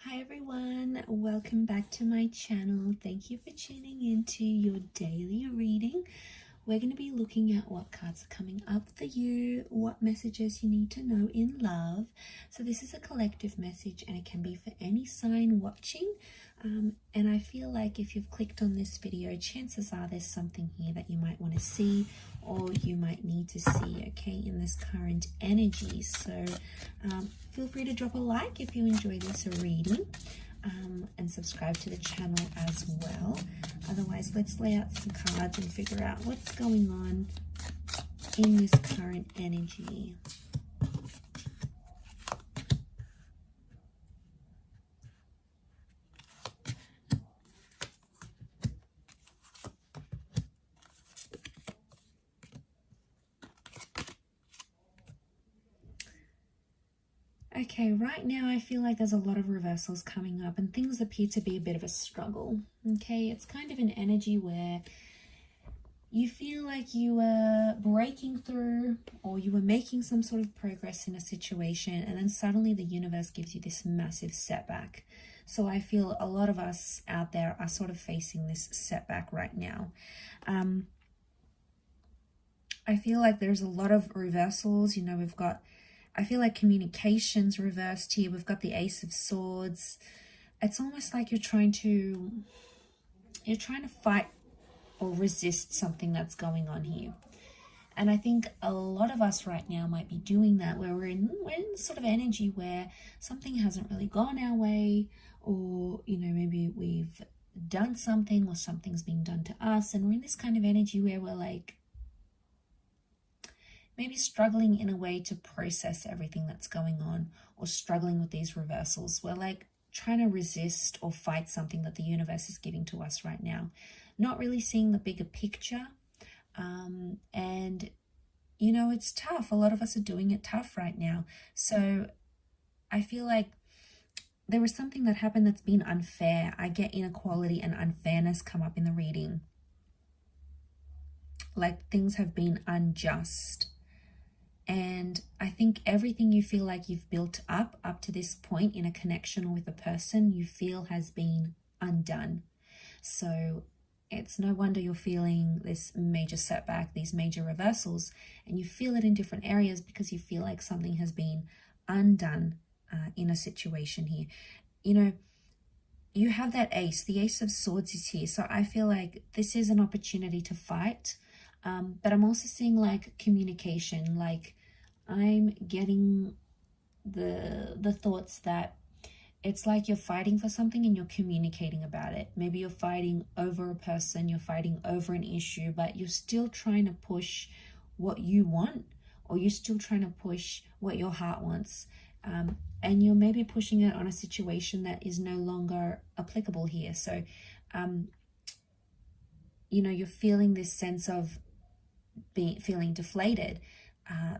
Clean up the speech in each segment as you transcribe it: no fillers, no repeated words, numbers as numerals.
Hi everyone, welcome back to my channel. Thank you for tuning into your daily reading. We're going to be looking at what cards are coming up for you, what messages you need to know in love. So this is a collective message and it can be for any sign watching. And I feel like if you've clicked on this video, chances are there's something here that you might want to see or you might need to see, okay, in this current energy. So feel free to drop a like if you enjoy this reading. And subscribe to the channel as well. Otherwise, let's lay out some cards and figure out what's going on in this current energy. Okay, right now I feel like there's a lot of reversals coming up and things appear to be a bit of a struggle. Okay, it's kind of an energy where you feel like you were breaking through or you were making some sort of progress in a situation, and then suddenly the universe gives you this massive setback. So I feel a lot of us out there are sort of facing this setback right now. I feel like there's a lot of reversals. You know, I feel like communication's reversed here. We've got the Ace of Swords. It's almost like you're trying to fight or resist something that's going on here. And I think a lot of us right now might be doing that, where we're in sort of energy where something hasn't really gone our way, or, you know, maybe we've done something or something's being done to us. And we're in this kind of energy where we're like, maybe struggling in a way to process everything that's going on, or struggling with these reversals. We're like trying to resist or fight something that the universe is giving to us right now, not really seeing the bigger picture. And, you know, it's tough. A lot of us are doing it tough right now. So I feel like there was something that happened that's been unfair. I get inequality and unfairness come up in the reading. Like things have been unjust. And I think everything you feel like you've built up to this point in a connection or with a person, you feel has been undone. So it's no wonder you're feeling this major setback, these major reversals, and you feel it in different areas because you feel like something has been undone in a situation here. You know, you have that ace, the Ace of Swords is here. So I feel like this is an opportunity to fight. But I'm also seeing like communication, like I'm getting the thoughts that it's like you're fighting for something and you're communicating about it. Maybe you're fighting over a person, you're fighting over an issue, but you're still trying to push what you want, or you're still trying to push what your heart wants. And you're maybe pushing it on a situation that is no longer applicable here. So, you know, you're feeling this sense of feeling deflated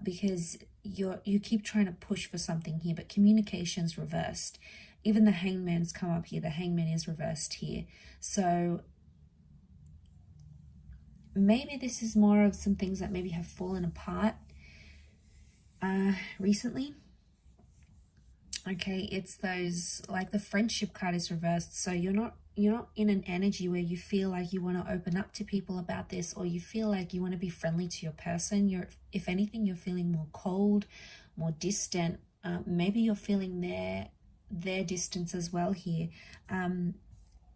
because you keep trying to push for something here, but communication's reversed. Even the Hangman's come up here. The Hangman is reversed here. So maybe this is more of some things that maybe have fallen apart recently. Okay, it's those, like the Friendship card is reversed. So you're not in an energy where you feel like you want to open up to people about this, or you feel like you want to be friendly to your person. If anything, you're feeling more cold, more distant. Maybe you're feeling their distance as well here. And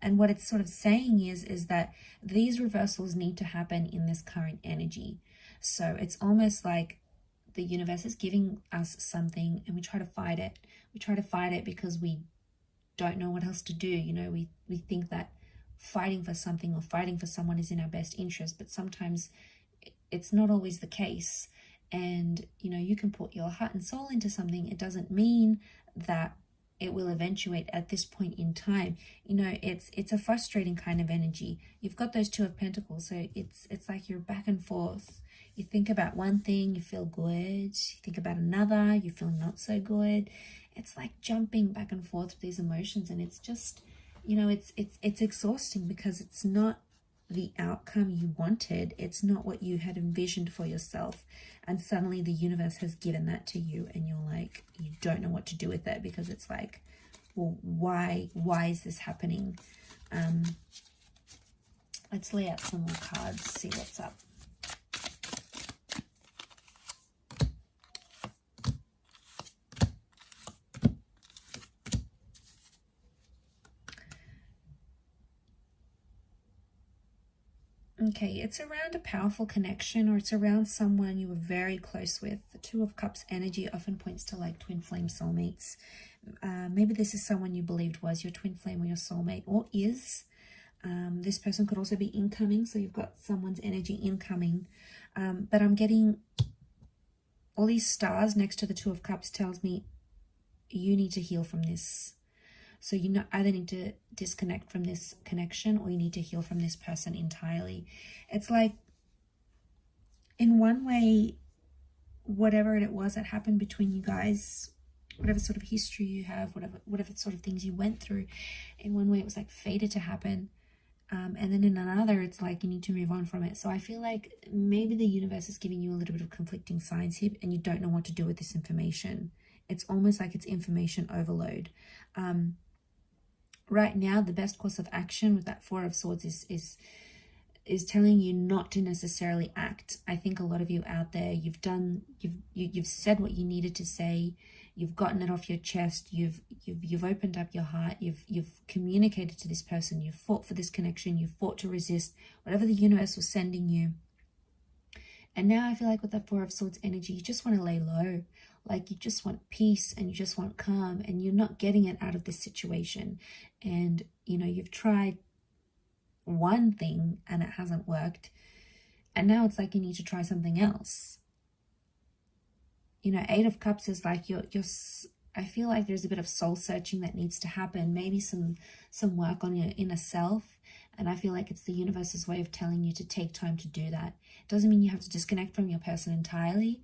what it's sort of saying is that these reversals need to happen in this current energy. So it's almost like the universe is giving us something and we try to fight it. We try to fight it because we don't know what else to do. You know, we think that fighting for something or fighting for someone is in our best interest, but sometimes it's not always the case. And, you know, you can put your heart and soul into something. It doesn't mean that it will eventuate at this point in time. You know, it's a frustrating kind of energy. You've got those Two of Pentacles, so it's like you're back and forth. You think about one thing, you feel good. You think about another, you feel not so good. It's like jumping back and forth with these emotions, and it's just, you know, it's exhausting because it's not the outcome you wanted. It's not what you had envisioned for yourself. And suddenly the universe has given that to you and you're like, you don't know what to do with it because it's like, well, why is this happening? Let's lay out some more cards, see what's up. Okay, it's around a powerful connection, or it's around someone you were very close with. The Two of Cups energy often points to like twin flame soulmates. Maybe this is someone you believed was your twin flame or your soulmate, or is. This person could also be incoming, so you've got someone's energy incoming. But I'm getting all these stars next to the Two of Cups tells me you need to heal from this. So you either need to disconnect from this connection, or you need to heal from this person entirely. It's like, in one way, whatever it was that happened between you guys, whatever sort of history you have, whatever sort of things you went through, in one way it was like fated to happen. And then in another, it's like you need to move on from it. So I feel like maybe the universe is giving you a little bit of conflicting signs here, and you don't know what to do with this information. It's almost like it's information overload. Right now, the best course of action with that Four of Swords is telling you not to necessarily act. I think a lot of you out there, you've said what you needed to say. You've gotten it off your chest. You've opened up your heart. You've communicated to this person. You've fought for this connection. You've fought to resist whatever the universe was sending you. And now I feel like with that Four of Swords energy, you just want to lay low. Like you just want peace and you just want calm, and you're not getting it out of this situation. And, you know, you've tried one thing and it hasn't worked. And now it's like you need to try something else. You know, Eight of Cups is like I feel like there's a bit of soul searching that needs to happen. Maybe some work on your inner self. And I feel like it's the universe's way of telling you to take time to do that. It doesn't mean you have to disconnect from your person entirely,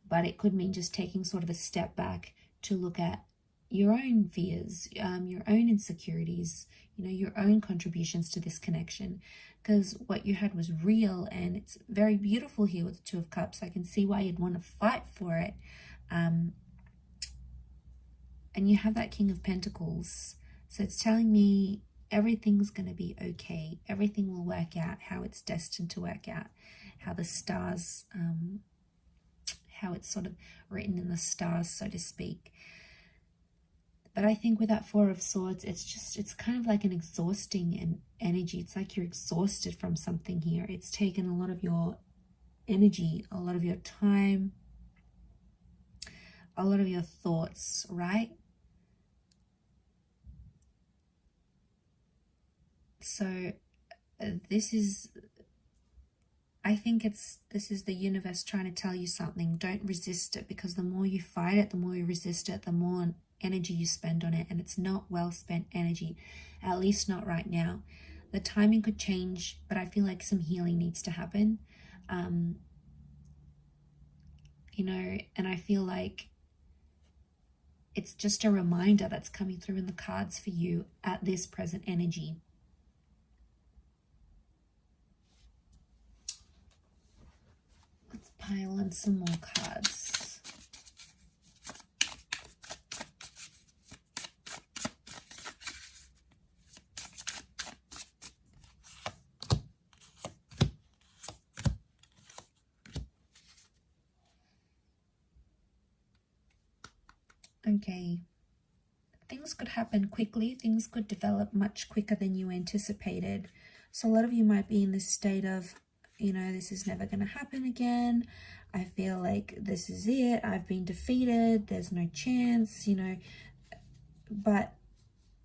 but it could mean just taking sort of a step back to look at your own fears, your own insecurities, you know, your own contributions to this connection. Because what you had was real, and it's very beautiful here with the Two of Cups. I can see why you'd want to fight for it. And you have that King of Pentacles. So it's telling me everything's going to be okay. Everything will work out how it's destined to work out. How the stars, how it's sort of written in the stars, so to speak. But I think with that Four of Swords, it's kind of like an exhausting energy. It's like you're exhausted from something here. It's taken a lot of your energy, a lot of your time, a lot of your thoughts, right? So I think this is the universe trying to tell you something. Don't resist it, because the more you fight it, the more you resist it, the more energy you spend on it, and it's not well spent energy, at least not right now. The timing could change, but I feel like some healing needs to happen. You know, and I feel like it's just a reminder that's coming through in the cards for you at this present energy. Let's pile in some more cards. Okay, things could happen quickly. Things could develop much quicker than you anticipated. So a lot of you might be in this state of, you know, this is never going to happen again. I feel like this is it. I've been defeated. There's no chance, you know. But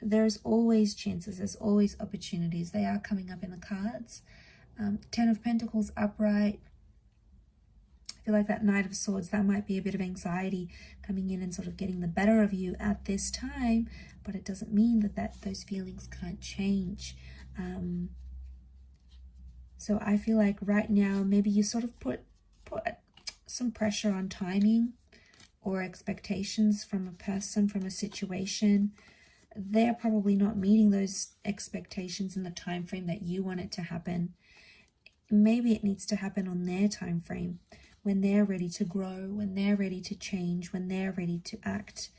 there's always chances. There's always opportunities. They are coming up in the cards. Ten of Pentacles upright. I feel like that Knight of Swords, that might be a bit of anxiety coming in and sort of getting the better of you at this time, but it doesn't mean that those feelings can't change. So I feel like right now, maybe you sort of put some pressure on timing or expectations from a person, from a situation. They're probably not meeting those expectations in the time frame that you want it to happen. Maybe it needs to happen on their time frame, when they're ready to grow, when they're ready to change, when they're ready to act.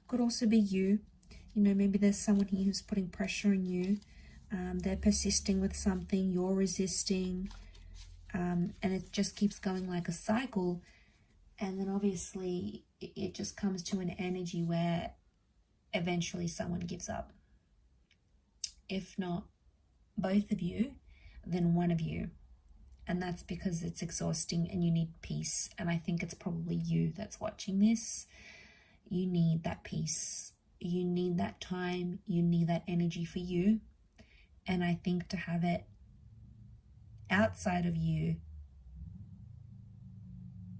Could also be you. You know, maybe there's someone here who's putting pressure on you. They're persisting with something, you're resisting, and it just keeps going like a cycle. And then obviously it just comes to an energy where eventually someone gives up. If not both of you, then one of you. And that's because it's exhausting and you need peace. And I think it's probably you that's watching this. You need that peace. You need that time. You need that energy for you. And I think to have it outside of you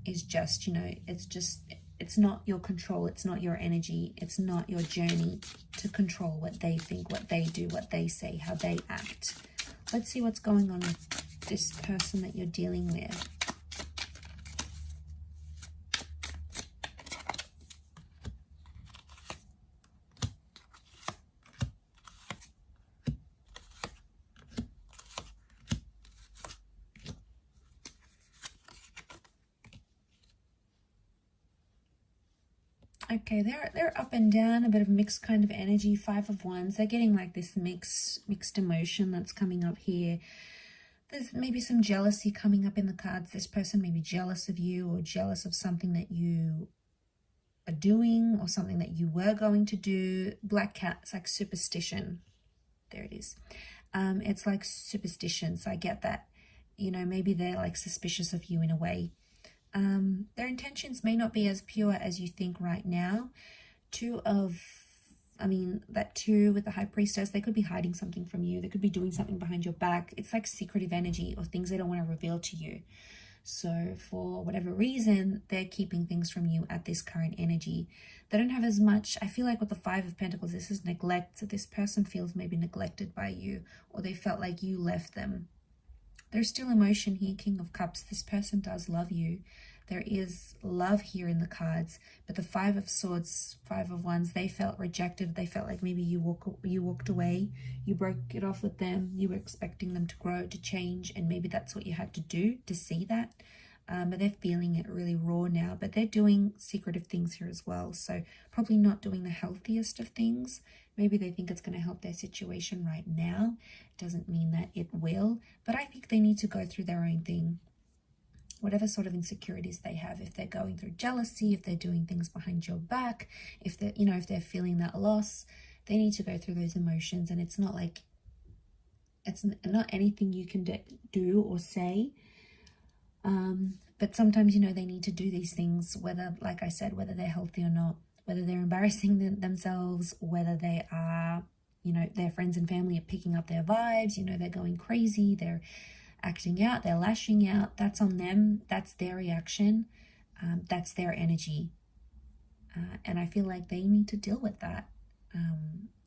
is just, you know, it's not your control. It's not your energy. It's not your journey to control what they think, what they do, what they say, how they act. Let's see what's going on with this person that you're dealing with. Okay, they're up and down, a bit of mixed kind of energy. 5 of Wands. They're getting like this mixed emotion that's coming up here. There's maybe some jealousy coming up in the cards. This person may be jealous of you or jealous of something that you are doing or something that you were going to do. Black cat, it's like superstition. There it is. It's like superstition. So I get that. You know, maybe they're like suspicious of you in a way. Their intentions may not be as pure as you think right now. That 2 with the High Priestess, they could be hiding something from you. They could be doing something behind your back. It's like secretive energy or things they don't want to reveal to you. So for whatever reason, they're keeping things from you at this current energy. They don't have as much, I feel like with the 5 of Pentacles, this is neglect. So this person feels maybe neglected by you, or they felt like you left them. There's still emotion here, King of Cups. This person does love you. There is love here in the cards. But the 5 of Swords, 5 of Wands, they felt rejected. They felt like maybe you walked away. You broke it off with them. You were expecting them to grow, to change. And maybe that's what you had to do to see that. But they're feeling it really raw now. But they're doing secretive things here as well. So probably not doing the healthiest of things. Maybe they think it's going to help their situation right now. Doesn't mean that it will. But I think they need to go through their own thing. Whatever sort of insecurities they have, if they're going through jealousy, if they're doing things behind your back, if they're, if they're feeling that loss, they need to go through those emotions. And it's not like, it's not anything you can do or say. But sometimes, they need to do these things, whether, like I said, whether they're healthy or not, whether they're embarrassing themselves, whether they are, their friends and family are picking up their vibes, they're going crazy, they're acting out, they're lashing out. That's on them. That's their reaction. That's their energy. And I feel like they need to deal with that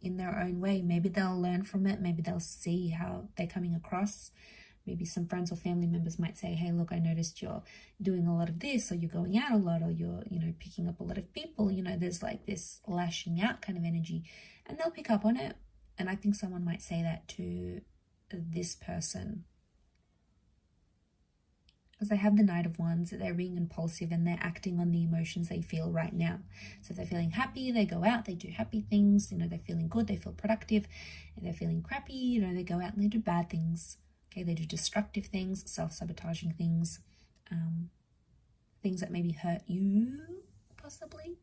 in their own way. Maybe they'll learn from it. Maybe they'll see how they're coming across. Maybe some friends or family members might say, hey, look, I noticed you're doing a lot of this, or you're going out a lot, or you're, picking up a lot of people. There's like this lashing out kind of energy, and they'll pick up on it. And I think someone might say that to this person, because they have the Knight of Wands. They're being impulsive and they're acting on the emotions they feel right now. So if they're feeling happy, they go out, they do happy things. They're feeling good, they feel productive. If they're feeling crappy, they go out and they do bad things. Okay, they do destructive things, self-sabotaging things, things that maybe hurt you, possibly.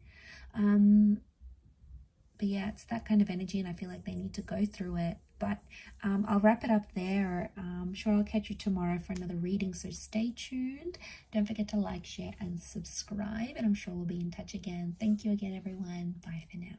But yeah, it's that kind of energy, and I feel like they need to go through it. But I'll wrap it up there. I'm sure I'll catch you tomorrow for another reading, so stay tuned. Don't forget to like, share, and subscribe, and I'm sure we'll be in touch again. Thank you again, everyone. Bye for now.